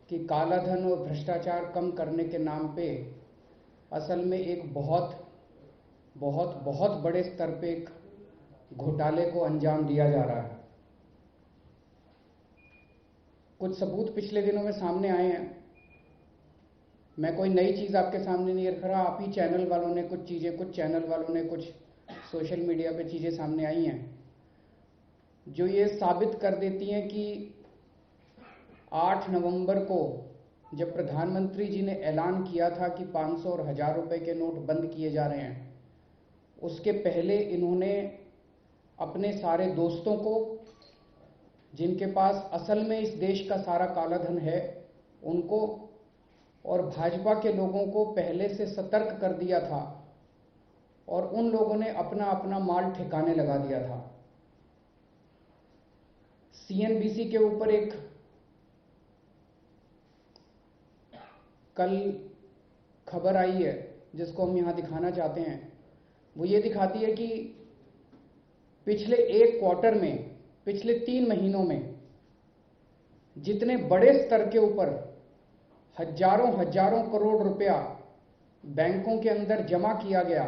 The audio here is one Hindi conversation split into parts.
कि काला धन और भ्रष्टाचार कम करने के नाम पे असल में एक बहुत बहुत बहुत बड़े स्तर पे एक घोटाले को अंजाम दिया जा रहा है। कुछ सबूत पिछले दिनों में सामने आए हैं। मैं कोई नई चीज़ आपके सामने नहीं रख रहा, आप ही चैनल वालों ने कुछ चैनल वालों ने कुछ सोशल मीडिया पे चीज़ें सामने आई हैं जो ये साबित कर देती हैं कि 8 नवंबर को जब प्रधानमंत्री जी ने ऐलान किया था कि 500 और 1000 रुपए के नोट बंद किए जा रहे हैं, उसके पहले इन्होंने अपने सारे दोस्तों को, जिनके पास असल में इस देश का सारा काला धन है, उनको और भाजपा के लोगों को पहले से सतर्क कर दिया था और उन लोगों ने अपना अपना माल ठिकाने लगा दिया था। सीएनबीसी के ऊपर एक कल खबर आई है जिसको हम यहां दिखाना चाहते हैं। वो ये दिखाती है कि पिछले एक क्वार्टर में, पिछले 3 महीनों में जितने बड़े स्तर के ऊपर हजारों हजारों करोड़ रुपया बैंकों के अंदर जमा किया गया,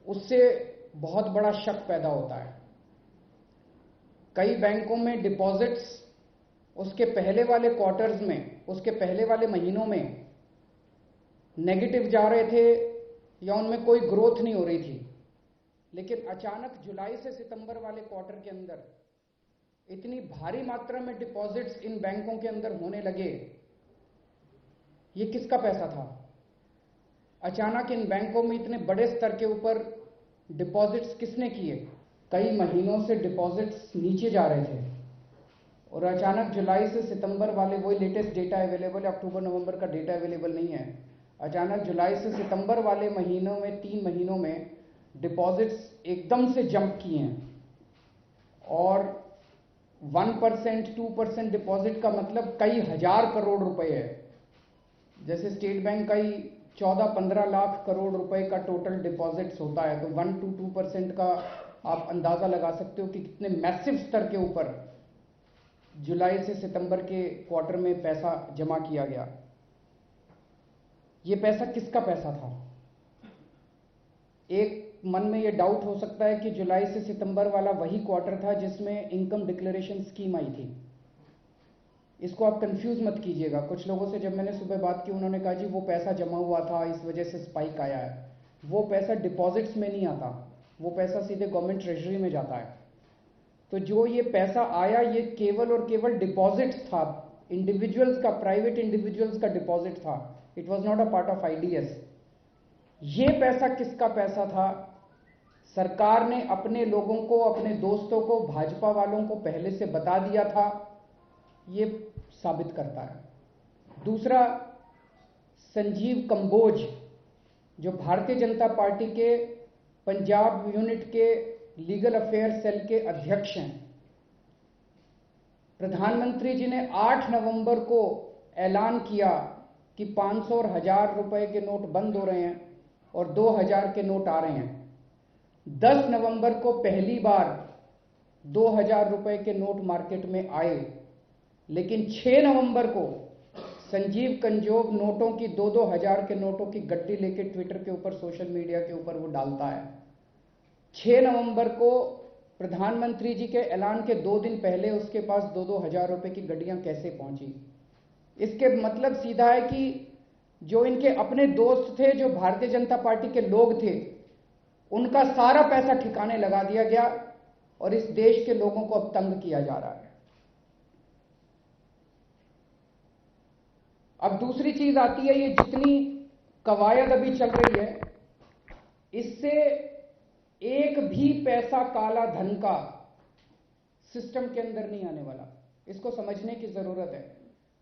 उससे बहुत बड़ा शक पैदा होता है। कई बैंकों में डिपॉजिट्स उसके पहले वाले क्वार्टर्स में, उसके पहले वाले महीनों में नेगेटिव जा रहे थे या उनमें कोई ग्रोथ नहीं हो रही थी, लेकिन अचानक जुलाई से सितंबर वाले क्वार्टर के अंदर इतनी भारी मात्रा में डिपॉजिट्स इन बैंकों के अंदर होने लगे। ये किसका पैसा था? अचानक इन बैंकों में इतने बड़े स्तर के ऊपर डिपॉजिट्स किसने किए? कई महीनों से डिपॉजिट्स नीचे जा रहे थे और अचानक जुलाई से सितंबर वाले, वही लेटेस्ट डेटा अवेलेबल है, अक्टूबर नवंबर का डेटा अवेलेबल नहीं है। अचानक जुलाई से सितंबर वाले महीनों में, 3 महीनों में डिपॉजिट्स एकदम से जंप किए हैं और 1%, 2% डिपॉजिट का मतलब कई हजार करोड़ रुपए है। जैसे स्टेट बैंक का ही 14-15 लाख करोड़ रुपए का टोटल डिपॉजिट्स होता है, तो 1-2% का आप अंदाजा लगा सकते हो कि कितने मैसिव स्तर के ऊपर जुलाई से सितंबर के क्वार्टर में पैसा जमा किया गया। ये पैसा किसका पैसा था? एक मन में ये डाउट हो सकता है कि जुलाई से सितंबर वाला वही क्वार्टर था जिसमें इनकम डिक्लेरेशन स्कीम आई थी। इसको आप कंफ्यूज मत कीजिएगा। कुछ लोगों से जब मैंने सुबह बात की, उन्होंने कहा जी वो पैसा जमा हुआ था, इस वजह से स्पाइक आया है। वो पैसा डिपॉजिट्स में नहीं आता, वो पैसा सीधे गवर्नमेंट ट्रेजरी में जाता है। तो जो ये पैसा आया, ये केवल और केवल डिपॉजिट्स था, इंडिविजुअल्स का, प्राइवेट इंडिविजुअल्स का डिपॉजिट था। It was not a part of IDs. ये पैसा किसका पैसा था? सरकार ने अपने लोगों को, अपने दोस्तों को, भाजपा वालों को पहले से बता दिया था। ये साबित करता है। दूसरा, संजीव कंबोज जो भारतीय जनता पार्टी के पंजाब यूनिट के लीगल अफेयर सेल के अध्यक्ष हैं, प्रधानमंत्री जी ने 8 नवंबर को ऐलान किया कि 500 और 1000 रुपए के नोट बंद हो रहे हैं और 2000 के नोट आ रहे हैं। 10 नवंबर को पहली बार 2000 रुपए के नोट मार्केट में आए, लेकिन 6 नवंबर को संजीव कंजोग नोटों की 2-2 हजार के नोटों की गड्डी लेके ट्विटर के ऊपर, सोशल मीडिया के ऊपर वो डालता है। 6 नवंबर को प्रधानमंत्री जी के ऐलान के 2 दिन पहले उसके पास 2-2 हजार रुपए की गड्डियां कैसे पहुंची? इसके मतलब सीधा है कि जो इनके अपने दोस्त थे, जो भारतीय जनता पार्टी के लोग थे, उनका सारा पैसा ठिकाने लगा दिया गया और इस देश के लोगों को अब तंग किया जा रहा है। अब दूसरी चीज आती है, ये जितनी कवायद अभी चल रही है, इससे एक भी पैसा काला धन का सिस्टम के अंदर नहीं आने वाला। इसको समझने की जरूरत है।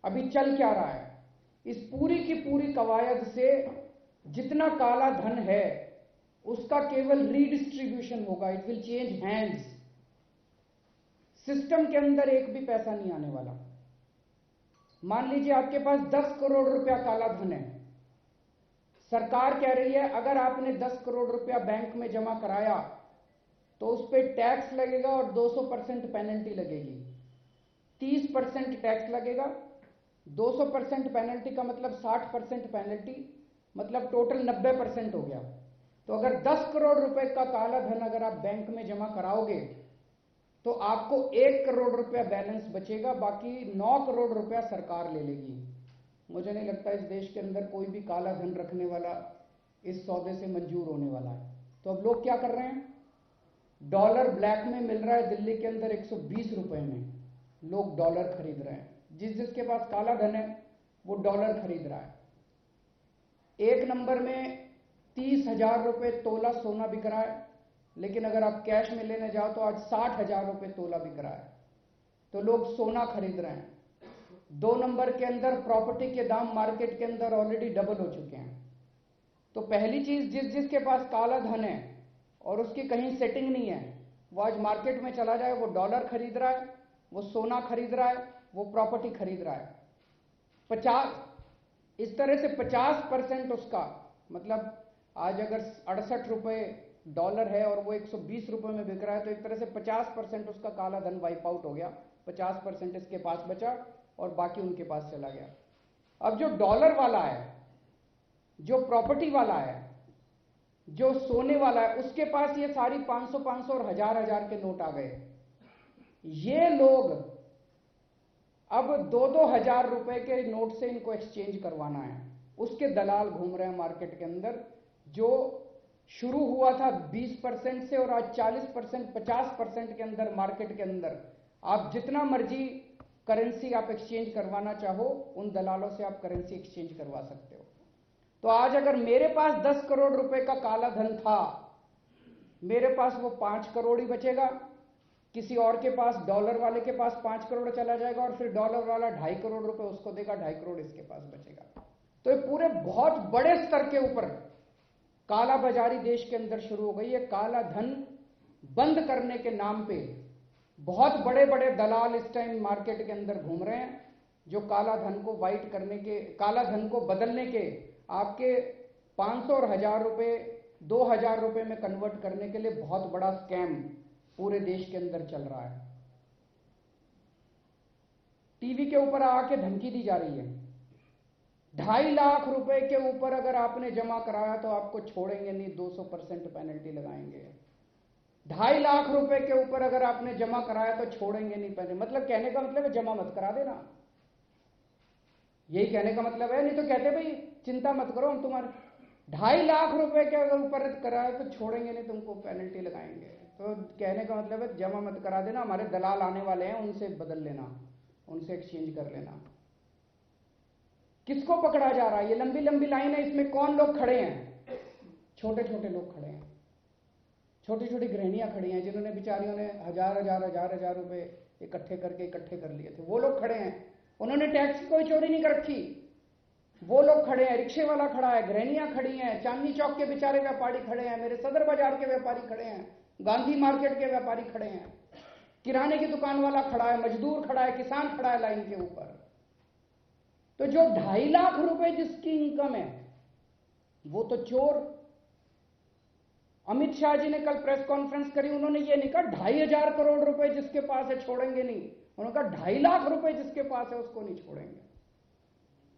अभी चल क्या रहा है? इस पूरी की पूरी कवायद से जितना काला धन है उसका केवल रीडिस्ट्रीब्यूशन होगा। It will change hands. System के अंदर एक भी पैसा नहीं आने वाला। मान लीजिए आपके पास 10 करोड़ रुपया काला धन है। सरकार कह रही है अगर आपने 10 करोड़ रुपया बैंक में जमा कराया तो उस पर टैक्स लगेगा और 200% पेनल्टी लगेगी। 30% टैक्स लगेगा 200% पेनल्टी का मतलब 60% पेनल्टी, मतलब टोटल 90% हो गया। तो अगर 10 करोड़ रुपए का काला धन अगर आप बैंक में जमा कराओगे तो आपको 1 करोड़ रुपया बैलेंस बचेगा, बाकी 9 करोड़ रुपया सरकार ले लेगी। मुझे नहीं लगता इस देश के अंदर कोई भी काला धन रखने वाला इस सौदे से मंजूर होने वाला है। तो अब लोग क्या कर रहे हैं, डॉलर ब्लैक में मिल रहा है दिल्ली के अंदर 120 रुपए में, लोग डॉलर खरीद रहे हैं। जिसके पास काला धन है वो डॉलर खरीद रहा है। एक नंबर में 30,000 रुपए तोला सोना बिक रहा है, लेकिन अगर आप कैश में लेने जाओ तो आज 60,000 रुपए तोला बिक रहा है। तो लोग सोना खरीद रहे हैं। 2 नंबर के अंदर प्रॉपर्टी के दाम मार्केट के अंदर ऑलरेडी डबल हो चुके हैं। तो पहली चीज, जिसके पास काला धन है और उसकी कहीं सेटिंग नहीं है, वो आज मार्केट में चला जाए, वो डॉलर खरीद रहा है, वो सोना खरीद रहा है, वो प्रॉपर्टी खरीद रहा है। 50 इस तरह से 50% उसका, मतलब आज अगर 68 रुपए डॉलर है और वो 120 रुपए में बिक रहा है, तो एक तरह से 50% उसका काला धन वाइप आउट हो गया। 50% इसके पास बचा और बाकी उनके पास चला गया। अब जो डॉलर वाला है, जो प्रॉपर्टी वाला है, जो सोने वाला है, उसके पास ये सारी 500-500 और 1000-1000 के नोट आ गए। ये लोग अब 2-2 हजार रुपए के नोट से इनको एक्सचेंज करवाना है, उसके दलाल घूम रहे हैं मार्केट के अंदर। जो शुरू हुआ था 20% से और आज 40%, 50% के अंदर मार्केट के अंदर आप जितना मर्जी करेंसी आप एक्सचेंज करवाना चाहो, उन दलालों से आप करेंसी एक्सचेंज करवा सकते हो। तो आज अगर मेरे पास 10 करोड़ रुपए का काला धन था, मेरे पास वो 5 करोड़ ही बचेगा, किसी और के पास, डॉलर वाले के पास 5 करोड़ चला जाएगा और फिर डॉलर वाला 2.5 करोड़ रुपए उसको देगा, 2.5 करोड़ इसके पास बचेगा। तो ये पूरे बहुत बड़े स्तर के ऊपर काला बाजारी देश के अंदर शुरू हो गई है। काला धन बंद करने के नाम पे बहुत बड़े बड़े दलाल इस टाइम मार्केट के अंदर घूम रहे हैं, जो काला धन को वाइट करने के, काला धन को बदलने के, आपके 500 और 1000 रुपए 2000 रुपए में कन्वर्ट करने के लिए बहुत बड़ा स्कैम पूरे देश के अंदर चल रहा है। टीवी के ऊपर आके धमकी दी जा रही है, 2.5 लाख रुपए के ऊपर अगर आपने जमा कराया तो आपको छोड़ेंगे नहीं, 200% पेनल्टी लगाएंगे। 2.5 लाख रुपए के ऊपर अगर आपने जमा कराया तो छोड़ेंगे नहीं पेनल्टी। मतलब कहने का मतलब है जमा मत करा देना, यही कहने का मतलब है। नहीं तो कहते भाई चिंता मत करो, हम तुम्हारे 2.5 लाख रुपए के अगर ऊपर कराया तो छोड़ेंगे नहीं, तुमको पेनल्टी लगाएंगे। तो कहने का मतलब है जमा मत करा देना, हमारे दलाल आने वाले हैं, उनसे बदल लेना, उनसे एक्सचेंज कर लेना। किसको पकड़ा जा रहा है? ये लंबी लंबी लाइन है, इसमें कौन लोग खड़े हैं? छोटे छोटे लोग खड़े हैं, छोटी छोटी गृहणियां खड़ी हैं, जिन्होंने बेचारियों ने हजार रुपए इकट्ठे कर लिए थे, वो लोग खड़े हैं। उन्होंने टैक्स की कोई चोरी नहीं कर रखी, वो लोग खड़े हैं। रिक्शे वाला खड़ा है, गृहणियां खड़ी हैं, चांदनी चौक के बेचारे व्यापारी खड़े हैं, मेरे सदर बाजार के व्यापारी खड़े हैं, गांधी मार्केट के व्यापारी खड़े हैं, किराने की दुकान वाला खड़ा है, मजदूर खड़ा है, किसान खड़ा है लाइन के ऊपर। तो जो 2.5 लाख रुपए जिसकी इनकम है वो तो चोर। अमित शाह जी ने कल प्रेस कॉन्फ्रेंस करी, उन्होंने ये नहीं कहा 2,500 करोड़ रुपए जिसके पास है छोड़ेंगे नहीं, उन्होंने कहा 2.5 लाख रुपए जिसके पास है उसको नहीं छोड़ेंगे।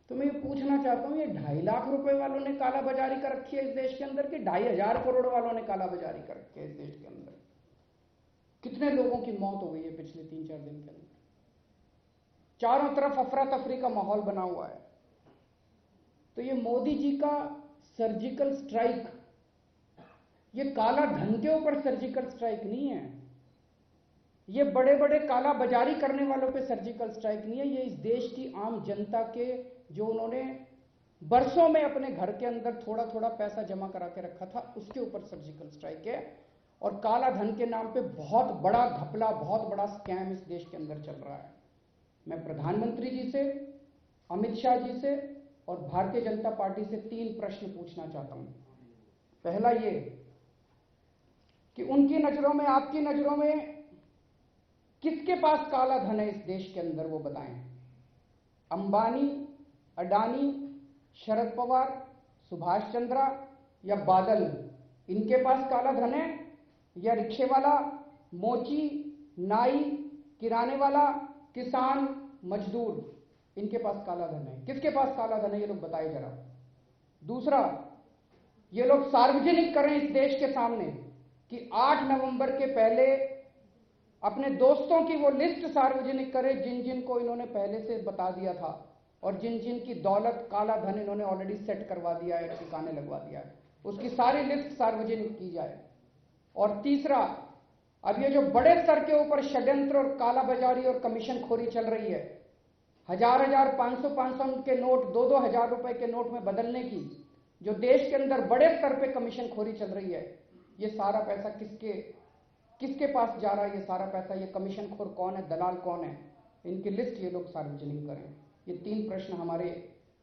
तो मैं ये पूछना चाहता हूं, ये 2.5 लाख रुपए वालों ने काला बाजारी कर रखी है इस देश के अंदर कि 2,500 करोड़ वालों ने काला बाजारी कर रखी है इस देश के अंदर? कितने लोगों की मौत हो गई है पिछले 3-4 दिन के अंदर? चारों तरफ अफरा तफरी का माहौल बना हुआ है। तो ये मोदी जी का सर्जिकल स्ट्राइक, ये काला धन के ऊपर सर्जिकल स्ट्राइक नहीं है, ये बड़े बड़े काला बाजारी करने वालों पे सर्जिकल स्ट्राइक नहीं है, ये इस देश की आम जनता के, जो उन्होंने बरसों में अपने घर के अंदर थोड़ा थोड़ा पैसा जमा करा के रखा था, उसके ऊपर सर्जिकल स्ट्राइक है। और काला धन के नाम पे बहुत बड़ा घपला, बहुत बड़ा स्कैम इस देश के अंदर चल रहा है। मैं प्रधानमंत्री जी से, अमित शाह जी से और भारतीय जनता पार्टी से 3 प्रश्न पूछना चाहता हूं। पहला ये कि उनकी नजरों में, आपकी नजरों में किसके पास काला धन है इस देश के अंदर, वो बताएं। अंबानी, अडानी, शरद पवार, सुभाष चंद्रा या बादल, इनके पास काला धन है? या रिक्शे वाला, मोची, नाई, किराने वाला, किसान, मजदूर, इनके पास काला धन है। किसके पास काला धन है ये लोग बताए जरा। दूसरा, ये लोग सार्वजनिक करें इस देश के सामने कि 8 नवंबर के पहले अपने दोस्तों की वो लिस्ट सार्वजनिक करें जिन जिन को इन्होंने पहले से बता दिया था और जिन जिन की दौलत, काला धन इन्होंने ऑलरेडी सेट करवा दिया है, ठिकाने लगवा दिया है, उसकी सारी लिस्ट सार्वजनिक की जाए। और तीसरा, अब ये जो बड़े स्तर के ऊपर षड्यंत्र और कालाबाजारी और कमीशनखोरी चल रही है, 1000 500 के नोट 2 हजार रुपए के नोट में बदलने की जो देश के अंदर बड़े स्तर पे कमीशनखोरी चल रही है, ये सारा पैसा किसके पास जा रहा है? ये सारा पैसा, ये कमीशनखोर कौन है, दलाल कौन है, इनकी लिस्ट ये लोग सार्वजनिक करें। ये 3 प्रश्न हमारे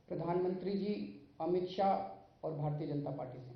प्रधानमंत्री जी, अमित शाह और भारतीय जनता पार्टी से।